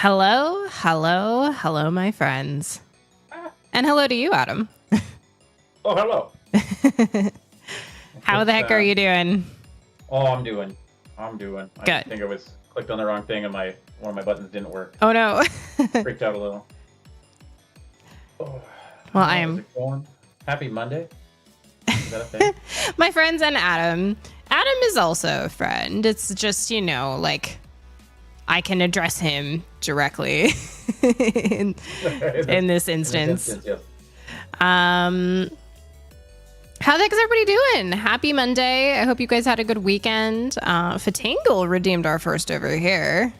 Hello, hello, hello, my friends. And hello to you, Adam. Oh, hello. How the heck are you doing? Oh, I'm doing. Good. I think I was clicked on the wrong thing and one of my buttons didn't work. Oh, no. Freaked out a little. Oh, well, I am. Happy Monday. Is that a thing? My friends and Adam. Adam is also a friend. It's just, like, I can address him directly in this instance. Yes. How the heck is everybody doing? Happy Monday. I hope you guys had a good weekend. Fatangle redeemed our first over here.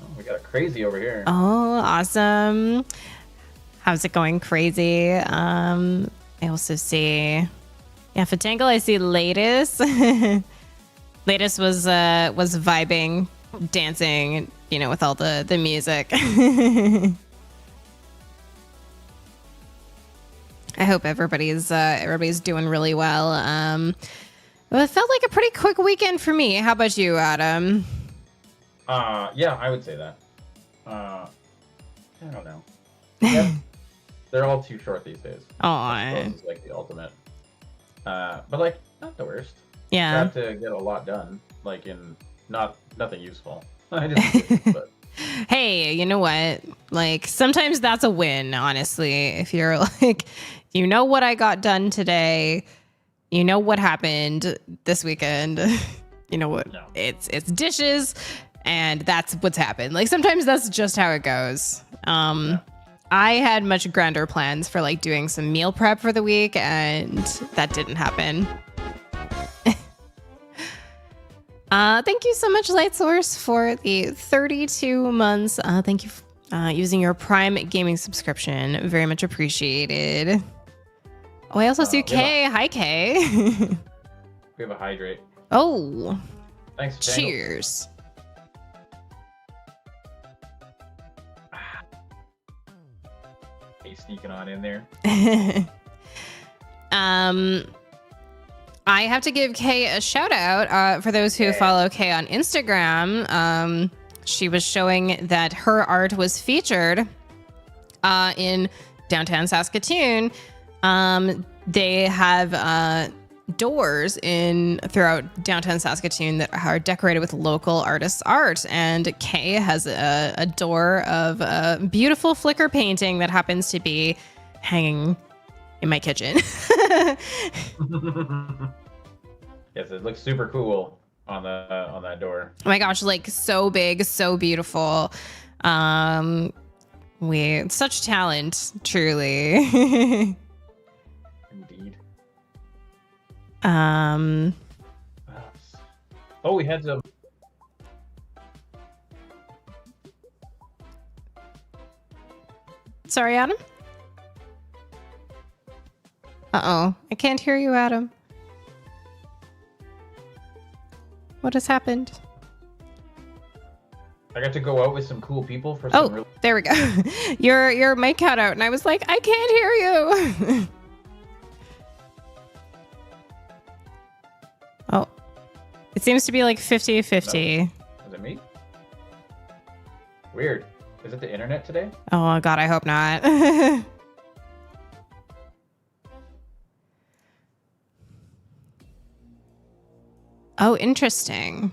Oh, we got a crazy over here. Oh, awesome. How's it going, crazy? I also see, Fatangle, I see Latest. Latest was vibing, dancing, with all the music. I hope everybody's doing really well. It felt like a pretty quick weekend for me. How about you, Adam? Yeah, I would say that. I don't know. Yeah, they're all too short these days. Oh, it's like the ultimate. But like not the worst. Yeah. Got to get a lot done. Like in nothing useful. I just but. Hey, you know what? Like sometimes that's a win, honestly. If you're like, what I got done today, what happened this weekend, what? No. It's dishes, and that's what's happened. Like sometimes that's just how it goes. Yeah. I had much grander plans for like doing some meal prep for the week, and that didn't happen. Thank you so much, Light Source, for the 32 months. Thank you for using your Prime Gaming subscription. Very much appreciated. Oh, I also see Kay. Hi, Kay. We have a hydrate. Oh. Thanks, Daniel. Cheers. Hey, sneaking on in there. I have to give Kay a shout out for those who follow Kay on Instagram. She was showing that her art was featured in downtown Saskatoon. They have doors throughout downtown Saskatoon that are decorated with local artists' art. And Kay has a door of a beautiful flicker painting that happens to be hanging in my kitchen. Yes, it looks super cool on that door. Oh my gosh, like so big, so beautiful. Such talent, truly. Indeed. Um Oh, we had some. Sorry, Adam? Uh-oh. I can't hear you, Adam. What has happened? I got to go out with some cool people for some. Oh, there we go. Your mic cut out, and I was like, I can't hear you. Oh, it seems to be like 50-50. No. Is it me? Weird. Is it the internet today? Oh God, I hope not. Oh, interesting.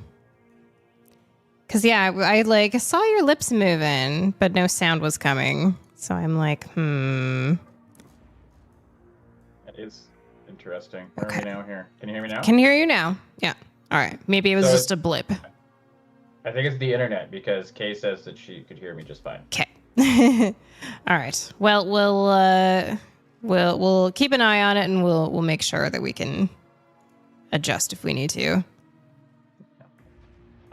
Cause I like saw your lips moving, but no sound was coming. So I'm like, That is interesting. Where are we now here? Can you hear me now? Can hear you now. Yeah. All right. Maybe it was just a blip. I think it's the internet because Kay says that she could hear me just fine. Okay. All right. Well, we'll keep an eye on it, and we'll make sure that we can adjust if we need to.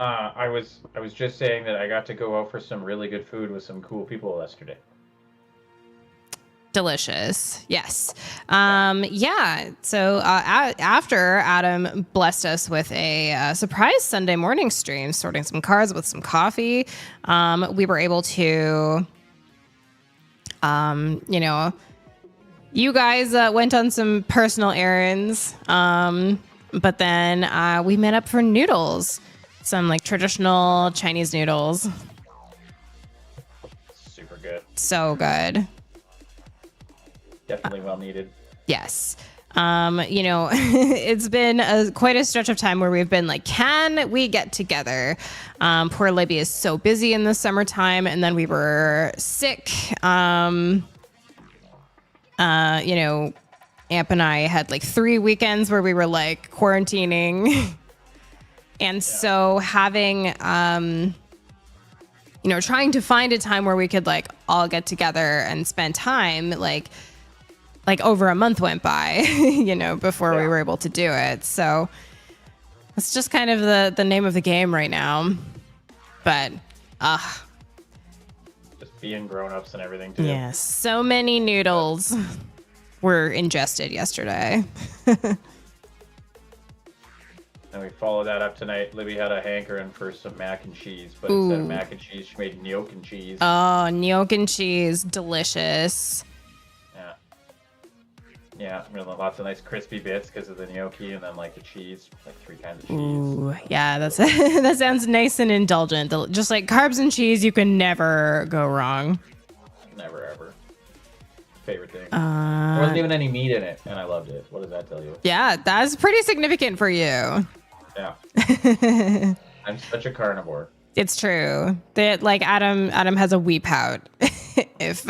I was just saying that I got to go out for some really good food with some cool people yesterday. Delicious. Yes. Yeah. So after Adam blessed us with a surprise Sunday morning stream, sorting some cards with some coffee, we were able to, you guys went on some personal errands, but then we met up for noodles. Some like traditional Chinese noodles. So good. Definitely well needed. Yes. It's been quite a stretch of time where we've been like, can we get together? Poor Libby is so busy in the summertime, and then we were sick. Amp and I had like 3 weekends where we were like quarantining. And so having, trying to find a time where we could like all get together and spend time, like over a month went by, before we were able to do it. So it's just kind of the name of the game right now. But, just being grown-ups and everything too. Yes, so many noodles were ingested yesterday. And we followed that up tonight. Libby had a hankering for some mac and cheese, but instead of mac and cheese, she made gnocchi and cheese. Oh, gnocchi and cheese, delicious. Yeah, lots of nice crispy bits because of the gnocchi, and then like the cheese, like 3 kinds of cheese. Ooh, yeah, that sounds nice and indulgent. Just like carbs and cheese, you can never go wrong. Never ever. Favorite thing. There wasn't even any meat in it, and I loved it. What does that tell you? Yeah, that's pretty significant for you. Yeah. I'm such a carnivore. It's true. That like Adam has a weep out if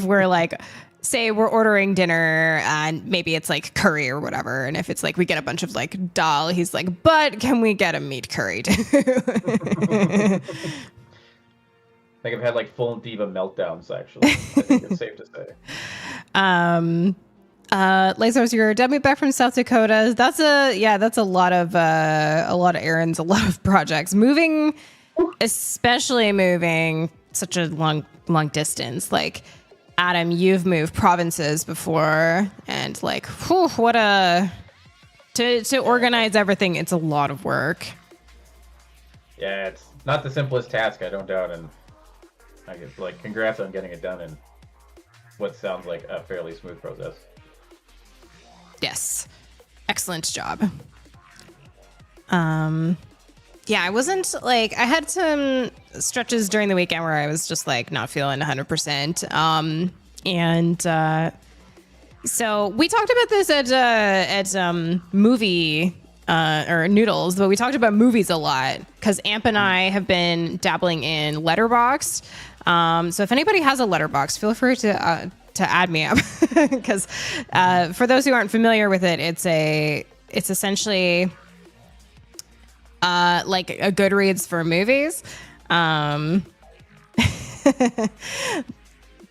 we're like, say we're ordering dinner and maybe it's like curry or whatever, and if it's like we get a bunch of like dal, he's like, but can we get a meat curry too? I think I've had like full diva meltdowns, actually. I think it's safe to say. Lazarus, you're definitely back from South Dakota. That's a lot of errands, a lot of projects. Moving, especially moving such a long distance. Like, Adam, you've moved provinces before, and like, to organize everything, it's a lot of work. Yeah, it's not the simplest task, I don't doubt, and I guess like congrats on getting it done in what sounds like a fairly smooth process. Yes, excellent job. Yeah, I wasn't like, I had some stretches during the weekend where I was just like not feeling 100%. So we talked about this at movie or Noodles, but we talked about movies a lot because Amp and I have been dabbling in Letterboxd. So if anybody has a Letterboxd, feel free to add me up because for those who aren't familiar with it, it's essentially like a Goodreads for movies. On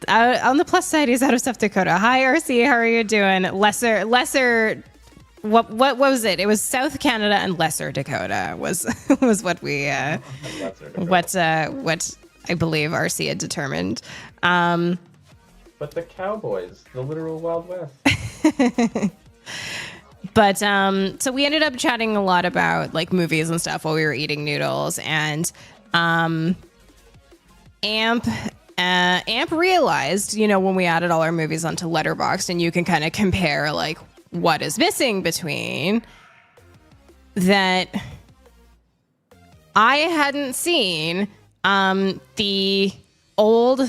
the plus side, he's out of South Dakota. Hi, RC. How are you doing? Lesser. What was it? It was South Canada and Lesser Dakota was what we what I believe RC had determined. But the Cowboys, the literal Wild West. But so we ended up chatting a lot about like movies and stuff while we were eating noodles, and Amp realized, when we added all our movies onto Letterboxd, and you can kind of compare like what is missing between that. I hadn't seen the old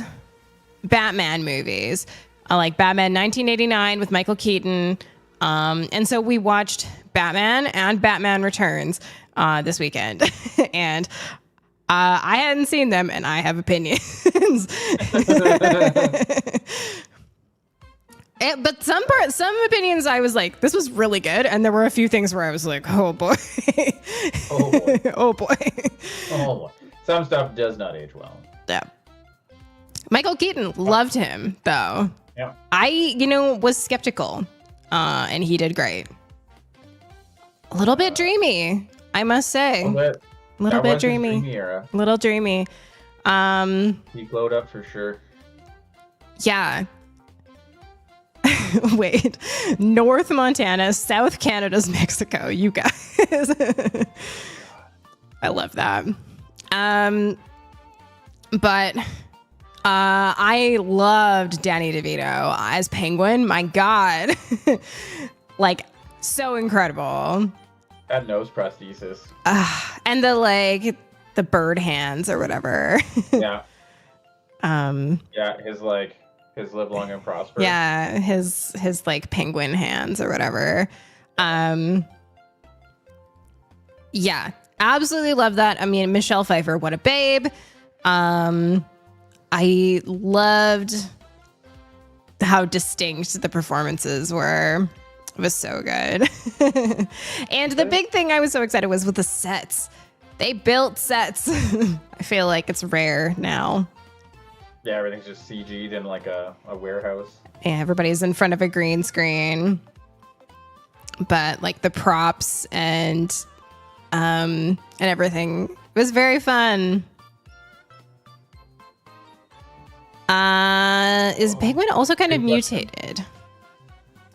Batman movies, like Batman 1989 with Michael Keaton. And so we watched Batman and Batman Returns this weekend. And I hadn't seen them, and I have opinions. But some opinions I was like, this was really good. And there were a few things where I was like, oh boy. Oh boy. Oh boy. Oh boy. Some stuff does not age well. Yeah. Michael Keaton, loved him though. Yeah. I, was skeptical. And he did great. A little bit dreamy, I must say. A little bit dreamy. Little dreamy. He glowed up for sure. Yeah. Wait. North Montana, South Canada's Mexico. You guys. I love that. But I loved Danny DeVito as Penguin. My God. Like, so incredible. That nose prosthesis. And the bird hands or whatever. Yeah. his live long and prosper. Yeah, his like penguin hands or whatever. Yeah, absolutely love that. I mean, Michelle Pfeiffer, what a babe. I loved how distinct the performances were. It was so good. And the big thing I was so excited was with the sets. They built sets. I feel like it's rare now. Yeah, everything's just CG'd in like a warehouse. Yeah, everybody's in front of a green screen. But like the props and everything was very fun. Is Penguin also kind of mutated?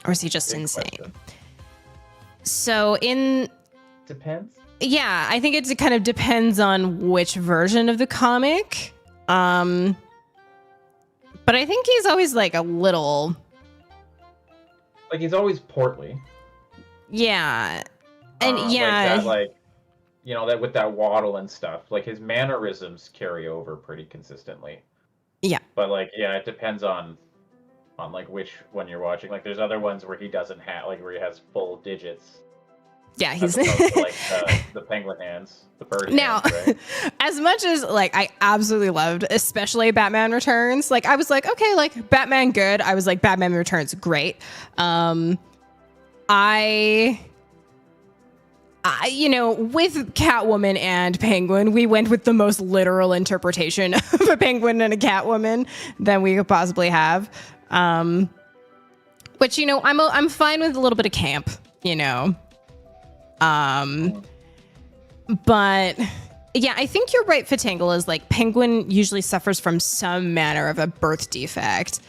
Or is he just insane? So Depends. Yeah, I think it kind of depends on which version of the comic. But I think he's always like a little... Like he's always portly. Yeah. And that with that waddle and stuff. Like his mannerisms carry over pretty consistently. Yeah. But like, yeah, it depends on like which one you're watching. Like there's other ones where he doesn't have, like where he has full digits. Yeah, he's like the penguin hands, the bird now, hands, right? As much as like I absolutely loved, especially Batman Returns. Like I was like, okay, like Batman good. I was like, Batman Returns great. I with Catwoman and Penguin, we went with the most literal interpretation of a penguin and a Catwoman than we could possibly have. Which I'm fine with a little bit of camp, But yeah, I think you're right, Fatangle, is like Penguin usually suffers from some manner of a birth defect.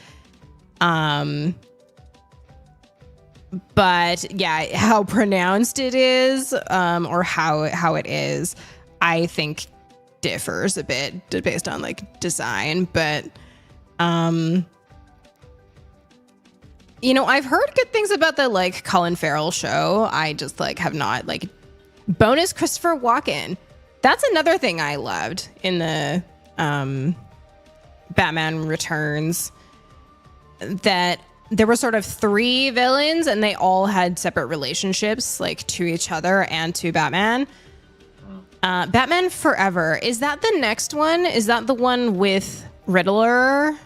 But yeah, how pronounced it is, or how it is, I think differs a bit based on like design. But I've heard good things about the like Colin Farrell show. I just like have not like bonus Christopher Walken. That's another thing I loved in the Batman Returns, that there were sort of 3 villains and they all had separate relationships like to each other and to Batman. Batman Forever. Is that the next one? Is that the one with Riddler?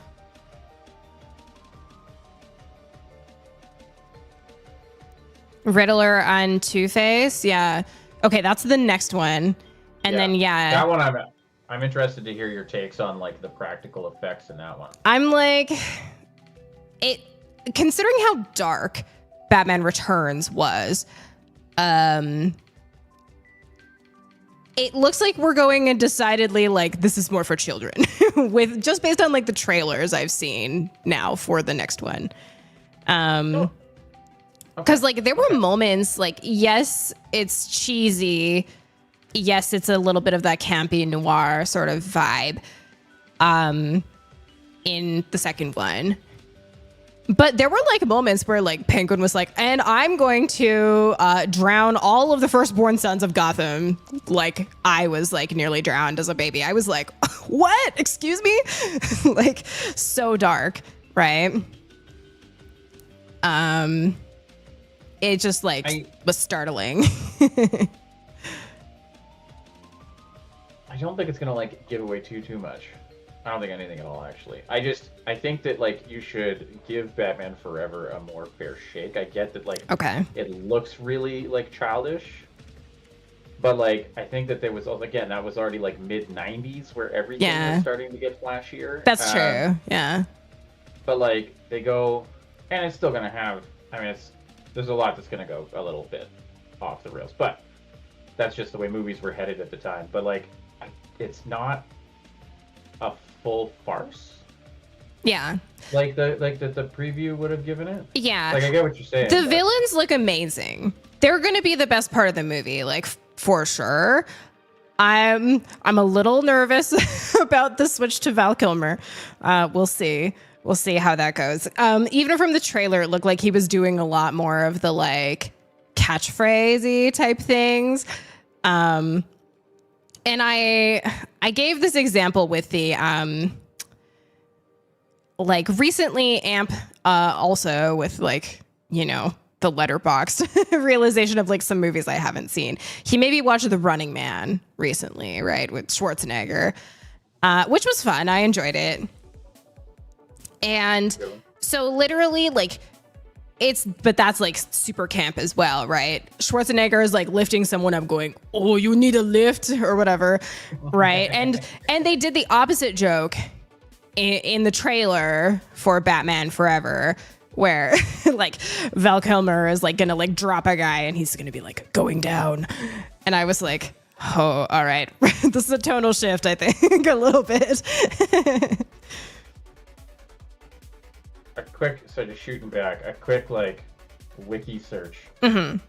Riddler and Two-Face? Yeah. Okay, that's the next one. And then that one I'm interested to hear your takes on like the practical effects in that one. I'm like, considering how dark Batman Returns was, it looks like we're going in decidedly like this is more for children with just based on like the trailers I've seen now for the next one. Because like there were moments like, yes, it's cheesy. Yes, it's a little bit of that campy noir sort of vibe in the second one. But there were like moments where like Penguin was like, and I'm going to drown all of the firstborn sons of Gotham. Like I was like nearly drowned as a baby. I was like, what? Excuse me? Like so dark, right? It just like was startling. I don't think it's gonna like give away too much. I don't think anything at all, actually. I think that like you should give Batman Forever a more fair shake. I get that like it looks really like childish, but like I think that there was again that was already like mid-90s where everything was starting to get flashier. That's true. Yeah. But like they go, and it's still gonna have. I mean, there's a lot that's gonna go a little bit off the rails, but that's just the way movies were headed at the time. But like, it's not a full farce. Yeah. Like the preview would have given it. Yeah. Like I get what you're saying. The villains look amazing. They're going to be the best part of the movie, like for sure. I'm a little nervous about the switch to Val Kilmer. We'll see. We'll see how that goes. Even from the trailer, it looked like he was doing a lot more of the like catchphrasey type things. And I gave this example with the like recently Amp also with like, you know, the letterboxed realization of like some movies I haven't seen. He maybe watched The Running Man recently, right, with Schwarzenegger, which was fun. I enjoyed it. And so literally like but that's like super camp as well, right? Schwarzenegger is like lifting someone up going, oh, you need a lift or whatever, right? And they did the opposite joke in the trailer for Batman Forever, where like Val Kilmer is like gonna like drop a guy and he's gonna be like going down. And I was like, oh, all right. This is a tonal shift, I think, a little bit. Just shooting back, a quick like wiki search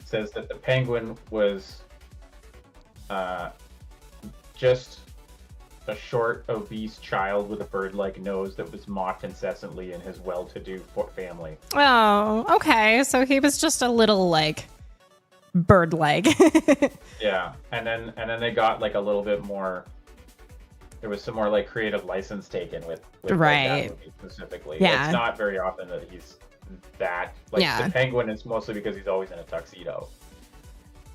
says that the Penguin was just a short, obese child with a bird-like nose that was mocked incessantly in his well-to-do family. Oh, okay. So he was just a little like bird-like. Yeah, and then they got like a little bit more. There was some more like creative license taken with right. Like, that movie specifically. Yeah. It's not very often that he's that like the Penguin is mostly because he's always in a tuxedo.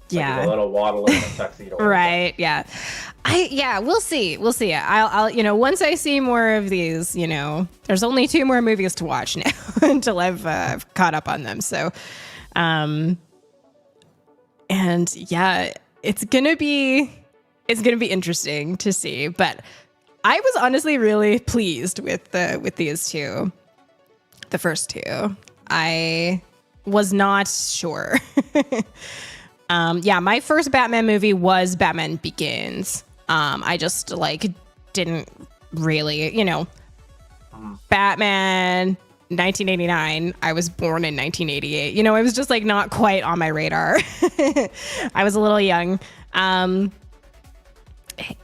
Yeah, like a little waddle in a tuxedo. Right. Yeah. We'll see. I'll you know, once I see more of these, you know, there's only 2 more movies to watch now until I've caught up on them. So, and yeah, it's gonna be interesting to see. But I was honestly really pleased with these 2, the first 2. I was not sure. My first Batman movie was Batman Begins. I just like didn't really, you know, Batman 1989. I was born in 1988. You know, it was just like not quite on my radar. I was a little young.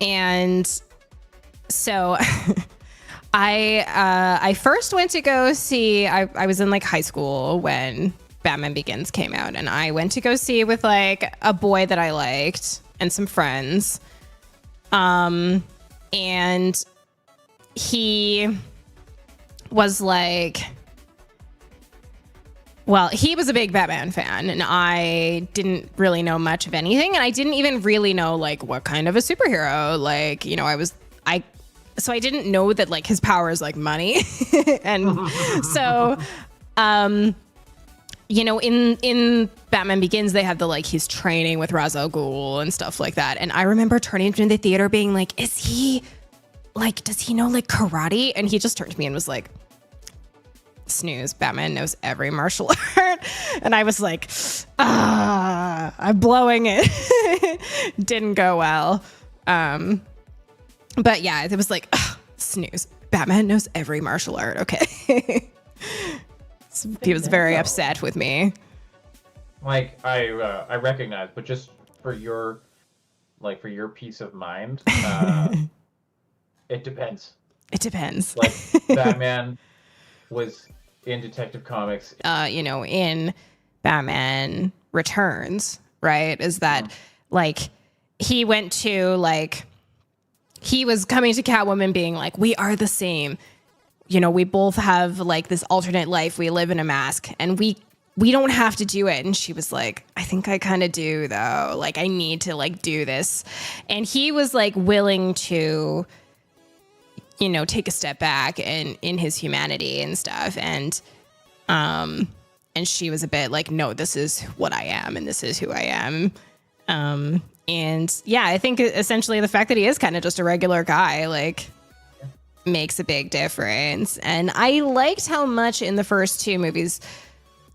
And so I first went to go see, I was in like high school when Batman Begins came out, and I went to go see with like a boy that I liked and some friends. And he was like, well, he was a big Batman fan, and I didn't really know much of anything, and I didn't even really know like what kind of a superhero, like, you know, so I didn't know that like his power is like money. And so, you know, in Batman Begins, they have the like he's training with Ra's al Ghul and stuff like that. And I remember turning to the theater being like, is he like, does he know like karate? And he just turned to me and was like, snooze, Batman knows every martial art. And I was like, I'm blowing it. Didn't go well. But yeah, it was like, snooze, Batman knows every martial art. Okay. He was very upset with me. Like I recognize, but just for your peace of mind, it depends. It depends. Like Batman was in Detective Comics. You know, in Batman Returns, right? Is that like he went to like he was coming to Catwoman being like, we are the same. You know, we both have like this alternate life. We live in a mask and we don't have to do it. And she was like, I think I kind of do though. Like I need to like do this. And he was like willing to, you know, take a step back and in his humanity and stuff. And she was a bit like, no, this is what I am. And this is who I am. And yeah, I think essentially the fact that he is kind of just a regular guy, like, makes a big difference. And I liked how much in the first 2 movies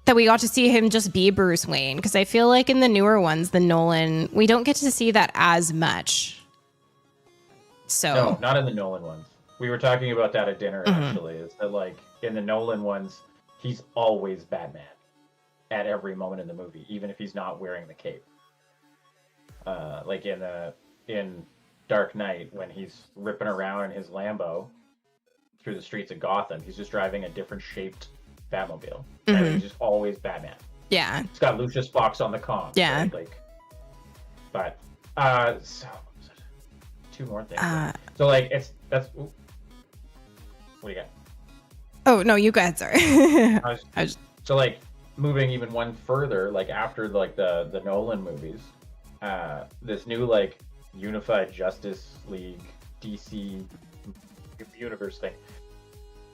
that we got to see him just be Bruce Wayne, because I feel like in the newer ones, the Nolan, we don't get to see that as much. So no, not in the Nolan ones. We were talking about that at dinner, actually. Is that like in the Nolan ones, he's always Batman at every moment in the movie, even if he's not wearing the cape. Like in Dark Knight, when he's ripping around in his Lambo through the streets of Gotham, he's just driving a different shaped Batmobile. And he's just always Batman. Yeah. It's got Lucius Fox on the comm. Yeah. Right? Like, but so 2 more things. So like that's ooh. What do you Oh no, you go ahead. Sorry. So like moving even one further, like after like the Nolan movies, this new like unified Justice League DC universe thing.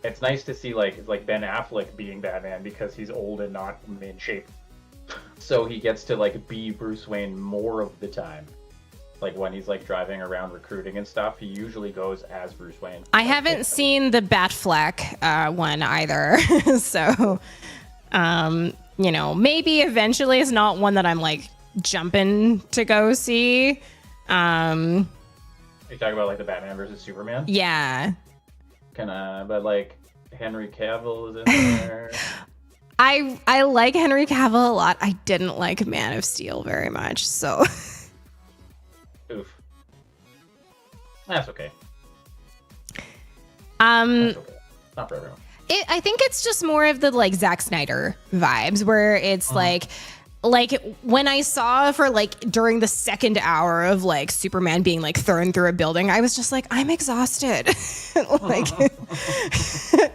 It's nice to see like Ben Affleck being Batman because he's old and not in shape. So he gets to like be Bruce Wayne more of the time. Like when he's like driving around recruiting and stuff, he usually goes as Bruce Wayne. I haven't seen the Batfleck one either. So, you know, maybe eventually it's not one that I'm like jumping to go see. You talking about like the Batman versus Superman? Yeah. But like Henry Cavill is in there. I like Henry Cavill a lot. I didn't like Man of Steel very much, so. Oof. That's okay. That's okay. Not for everyone. I think it's just more of the like Zack Snyder vibes where it's like when I saw for like during the second hour of like Superman being like thrown through a building, I was just like, I'm exhausted. Like